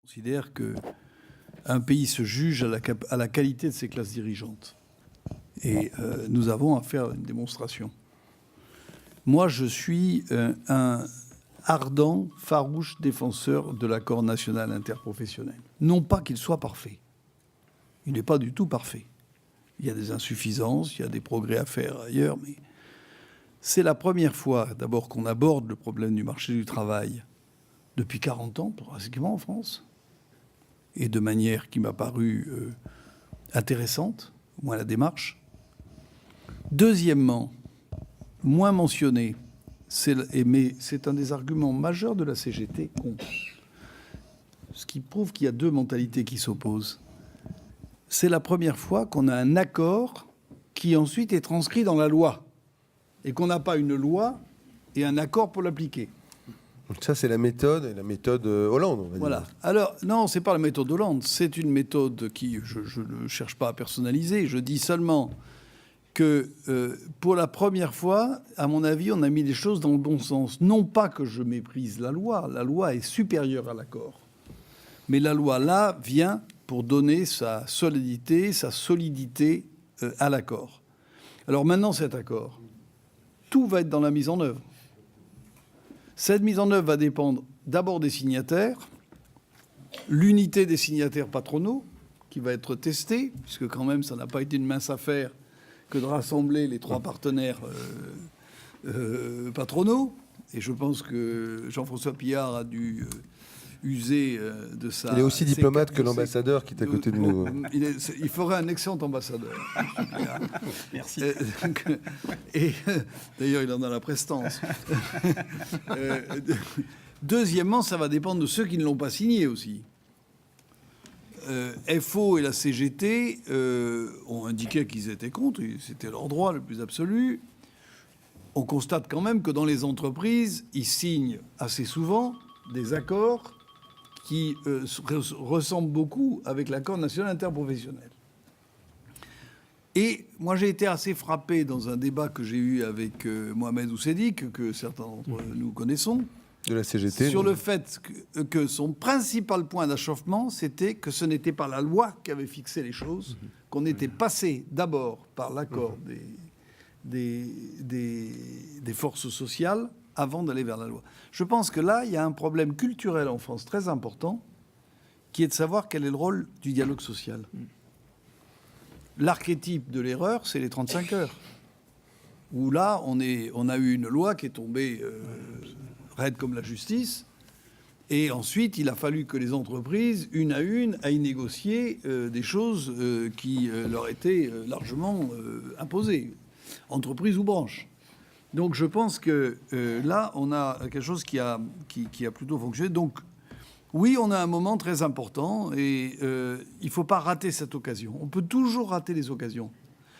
considère qu'un pays se juge à la qualité de ses classes dirigeantes. Et nous avons à faire une démonstration. Moi, je suis un ardent, farouche défenseur de l'accord national interprofessionnel. Non pas qu'il soit parfait. Il n'est pas du tout parfait. Il y a des insuffisances, il y a des progrès à faire ailleurs, mais c'est la première fois, d'abord, qu'on aborde le problème du marché du travail depuis 40 ans, pratiquement en France, et de manière qui m'a paru intéressante, au moins la démarche. Deuxièmement, moins mentionné, mais c'est un des arguments majeurs de la CGT contre, ce qui prouve qu'il y a deux mentalités qui s'opposent. C'est la première fois qu'on a un accord qui ensuite est transcrit dans la loi et qu'on n'a pas une loi et un accord pour l'appliquer. Donc ça, c'est la méthode Hollande, on va voilà. dire. Alors, non, c'est pas la méthode Hollande. C'est une méthode qui, je ne cherche pas à personnaliser. Je dis seulement que pour la première fois, à mon avis, on a mis les choses dans le bon sens. Non pas que je méprise la loi est supérieure à l'accord. Mais la loi, là, vient pour donner sa solidité à l'accord. Alors maintenant, cet accord, tout va être dans la mise en œuvre. Cette mise en œuvre va dépendre d'abord des signataires, l'unité des signataires patronaux, qui va être testée, puisque quand même, ça n'a pas été une mince affaire que de rassembler les trois partenaires patronaux. Et je pense que Jean-François Pillard a dû user de ça. Il est aussi diplomate que l'ambassadeur qui est à côté de nous. Il ferait un excellent ambassadeur. Merci. Et d'ailleurs, il en a la prestance. Deuxièmement, ça va dépendre de ceux qui ne l'ont pas signé aussi. FO et la CGT ont indiqué qu'ils étaient contre, c'était leur droit le plus absolu. On constate quand même que dans les entreprises, ils signent assez souvent des accords qui ressemblent beaucoup avec l'accord national interprofessionnel. Et moi, j'ai été assez frappé dans un débat que j'ai eu avec Mohamed Oussedik, que certains d'entre nous connaissons, de la CGT, sur le fait que son principal point d'achoppement, c'était que ce n'était pas la loi qui avait fixé les choses, qu'on était passé d'abord par l'accord des forces sociales avant d'aller vers la loi. Je pense que là, il y a un problème culturel en France très important, qui est de savoir quel est le rôle du dialogue social. L'archétype de l'erreur, c'est les 35 heures. Où là, on a eu une loi qui est tombée raide comme la justice. Et ensuite, il a fallu que les entreprises, une à une, aillent négocier des choses qui leur étaient largement imposées, entreprises ou branches. Donc je pense que là, on a quelque chose qui a plutôt fonctionné. Donc oui, on a un moment très important et il ne faut pas rater cette occasion. On peut toujours rater les occasions.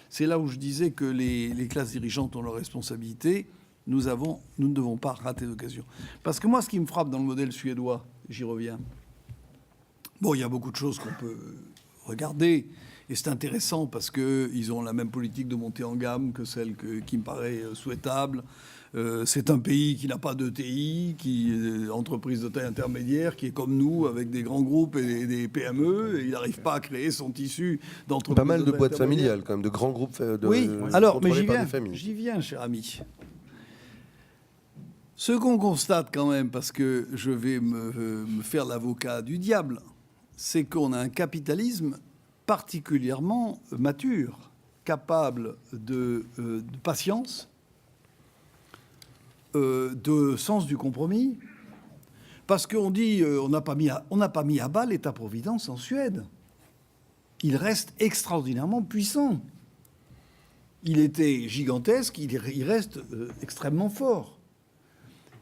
C'est là où je disais que les classes dirigeantes ont leurs responsabilités. Nous ne devons pas rater l'occasion. Parce que moi, ce qui me frappe dans le modèle suédois, j'y reviens. Bon, il y a beaucoup de choses qu'on peut regarder. Et c'est intéressant parce qu'ils ont la même politique de montée en gamme que celle qui me paraît souhaitable. C'est un pays qui n'a pas d'ETI, qui est entreprise de taille intermédiaire, qui est comme nous, avec des grands groupes et des PME. Et il n'arrive pas à créer son tissu d'entreprise. Pas mal de boîtes familiales, quand même, de grands groupes. Oui, alors, mais j'y viens, cher ami. Ce qu'on constate quand même, parce que je vais me faire l'avocat du diable, c'est qu'on a un capitalisme particulièrement mature, capable de patience, de sens du compromis, parce qu'on dit on n'a pas mis à bas l'État-providence en Suède. Il reste extraordinairement puissant. Il était gigantesque, il reste extrêmement fort.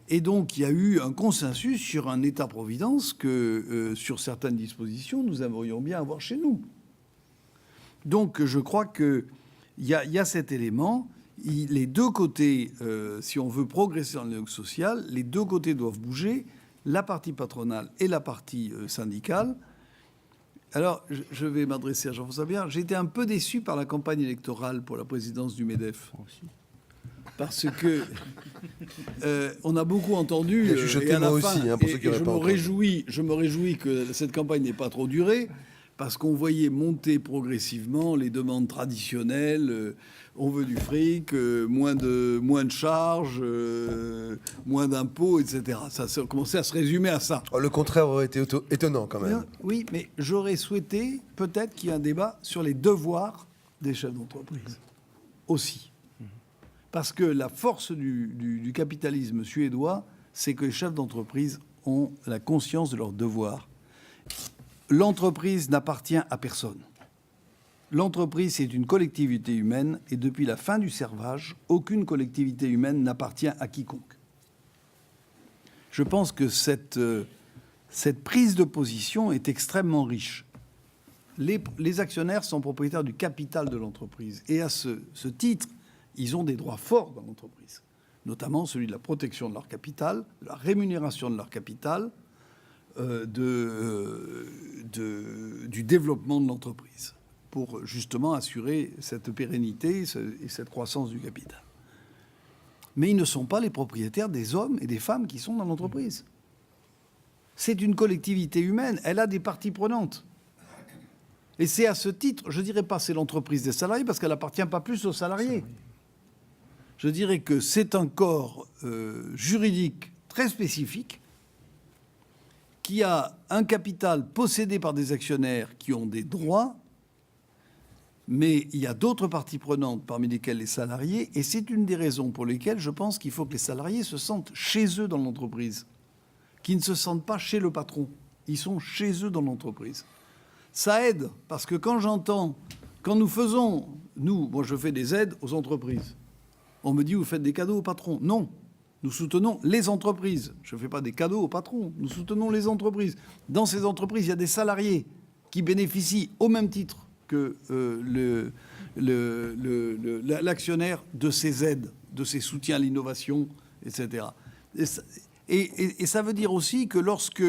Et donc, il y a eu un consensus sur un État-providence que, sur certaines dispositions, nous aimerions bien avoir chez nous. Donc, je crois qu'il y a cet élément. Les deux côtés, si on veut progresser dans le dialogue social, les deux côtés doivent bouger, la partie patronale et la partie syndicale. Alors, je vais m'adresser à Jean-François Pillard. J'ai été un peu déçu par la campagne électorale pour la présidence du MEDEF. parce que on a beaucoup entendu. Il a chuchoté et à la moi fin, aussi, hein, pour ceux qui et n'auraient je pas me entendu. réjouis que cette campagne n'ait pas trop duré, parce qu'on voyait monter progressivement les demandes traditionnelles. On veut du fric, moins de charges, moins d'impôts, etc. Ça commençait à se résumer à ça. Oh, le contraire aurait été étonnant quand même. Oui, mais j'aurais souhaité peut-être qu'il y ait un débat sur les devoirs des chefs d'entreprise aussi. Parce que la force du capitalisme suédois, c'est que les chefs d'entreprise ont la conscience de leurs devoirs. L'entreprise n'appartient à personne. L'entreprise, c'est une collectivité humaine, et depuis la fin du servage, aucune collectivité humaine n'appartient à quiconque. Je pense que cette prise de position est extrêmement riche. Les actionnaires sont propriétaires du capital de l'entreprise, et à ce titre, ils ont des droits forts dans l'entreprise, notamment celui de la protection de leur capital, de la rémunération de leur capital, du développement de l'entreprise, pour justement assurer cette pérennité et cette croissance du capital. Mais ils ne sont pas les propriétaires des hommes et des femmes qui sont dans l'entreprise. C'est une collectivité humaine, elle a des parties prenantes. Et c'est à ce titre, je ne dirais pas c'est l'entreprise des salariés, parce qu'elle n'appartient pas plus aux salariés. Je dirais que c'est un corps juridique très spécifique qui a un capital possédé par des actionnaires qui ont des droits, mais il y a d'autres parties prenantes, parmi lesquelles les salariés, et c'est une des raisons pour lesquelles je pense qu'il faut que les salariés se sentent chez eux dans l'entreprise, qu'ils ne se sentent pas chez le patron. Ils sont chez eux dans l'entreprise. Ça aide, parce que quand nous faisons, moi je fais des aides aux entreprises. On me dit, vous faites des cadeaux aux patrons. Non, nous soutenons les entreprises. Je ne fais pas des cadeaux aux patrons, nous soutenons les entreprises. Dans ces entreprises, il y a des salariés qui bénéficient au même titre que l'actionnaire de ces aides, de ces soutiens à l'innovation, etc. Et ça veut dire aussi que lorsque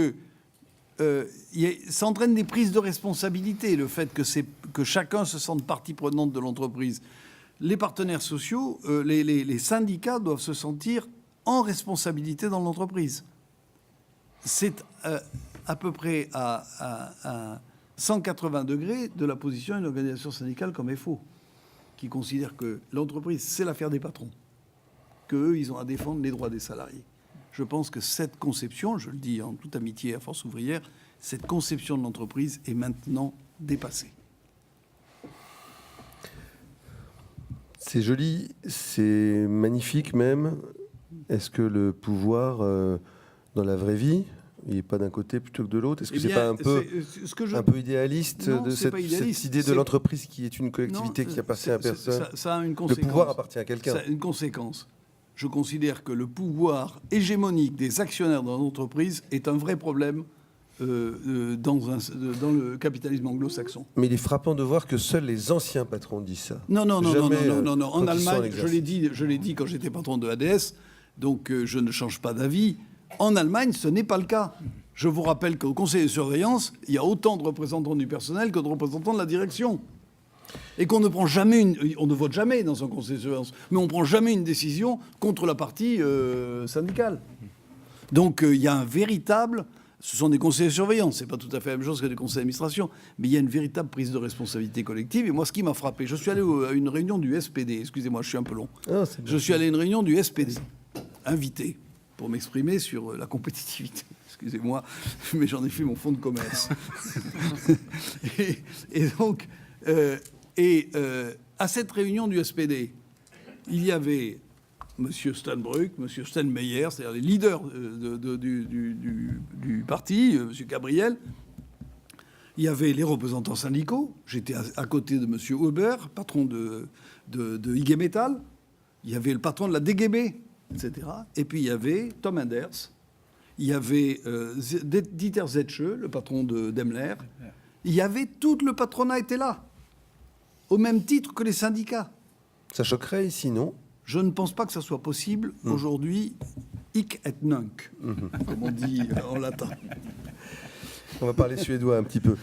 ça entraîne des prises de responsabilité, le fait que chacun se sente partie prenante de l'entreprise. Les partenaires sociaux, les syndicats doivent se sentir en responsabilité dans l'entreprise. C'est à peu près à 180 degrés de la position d'une organisation syndicale comme FO, qui considère que l'entreprise, c'est l'affaire des patrons, qu'eux, ils ont à défendre les droits des salariés. Je pense que cette conception, je le dis en toute amitié à Force ouvrière, cette conception de l'entreprise est maintenant dépassée. C'est joli, c'est magnifique même. Est-ce que le pouvoir, dans la vraie vie, il n'est pas d'un côté plutôt que de l'autre? Est-ce que c'est pas un peu idéaliste, non, de cette idée de l'entreprise qui est une collectivité qui appartient à personne? Ça a une conséquence. Le pouvoir appartient à quelqu'un. Ça a une conséquence. Je considère que le pouvoir hégémonique des actionnaires dans l'entreprise est un vrai problème dans le capitalisme anglo-saxon. Mais il est frappant de voir que seuls les anciens patrons disent ça. Non. En Allemagne, je l'ai dit quand j'étais patron de ADS, donc je ne change pas d'avis. En Allemagne, ce n'est pas le cas. Je vous rappelle qu'au conseil de surveillance, il y a autant de représentants du personnel que de représentants de la direction. Et qu'on ne prend jamais on ne vote jamais dans un conseil de surveillance, mais on ne prend jamais une décision contre la partie syndicale. Donc il y a un véritable... Ce sont des conseils de surveillance, c'est pas tout à fait la même chose que des conseils d'administration, mais il y a une véritable prise de responsabilité collective. Et moi, ce qui m'a frappé, je suis allé à une réunion du SPD, excusez-moi, je suis un peu long. Je suis allé à une réunion du SPD, invité, pour m'exprimer sur la compétitivité. Excusez-moi, mais j'en ai fait mon fonds de commerce. et donc... à cette réunion du SPD, il y avait M. Steinbrück, M. Steinmeier, c'est-à-dire les leaders du parti, M. Gabriel. Il y avait les représentants syndicaux. J'étais à côté de M. Huber, patron de IG Metall. Il y avait le patron de la DGB, etc. Et puis il y avait Tom Enders. Il y avait Dieter Zetsche, le patron de Daimler. Il y avait tout le patronat était là, au même titre que les syndicats. Ça choquerait ici, non? Je ne pense pas que ça soit possible aujourd'hui, hic et nunc, comme on dit en latin. On va parler suédois un petit peu.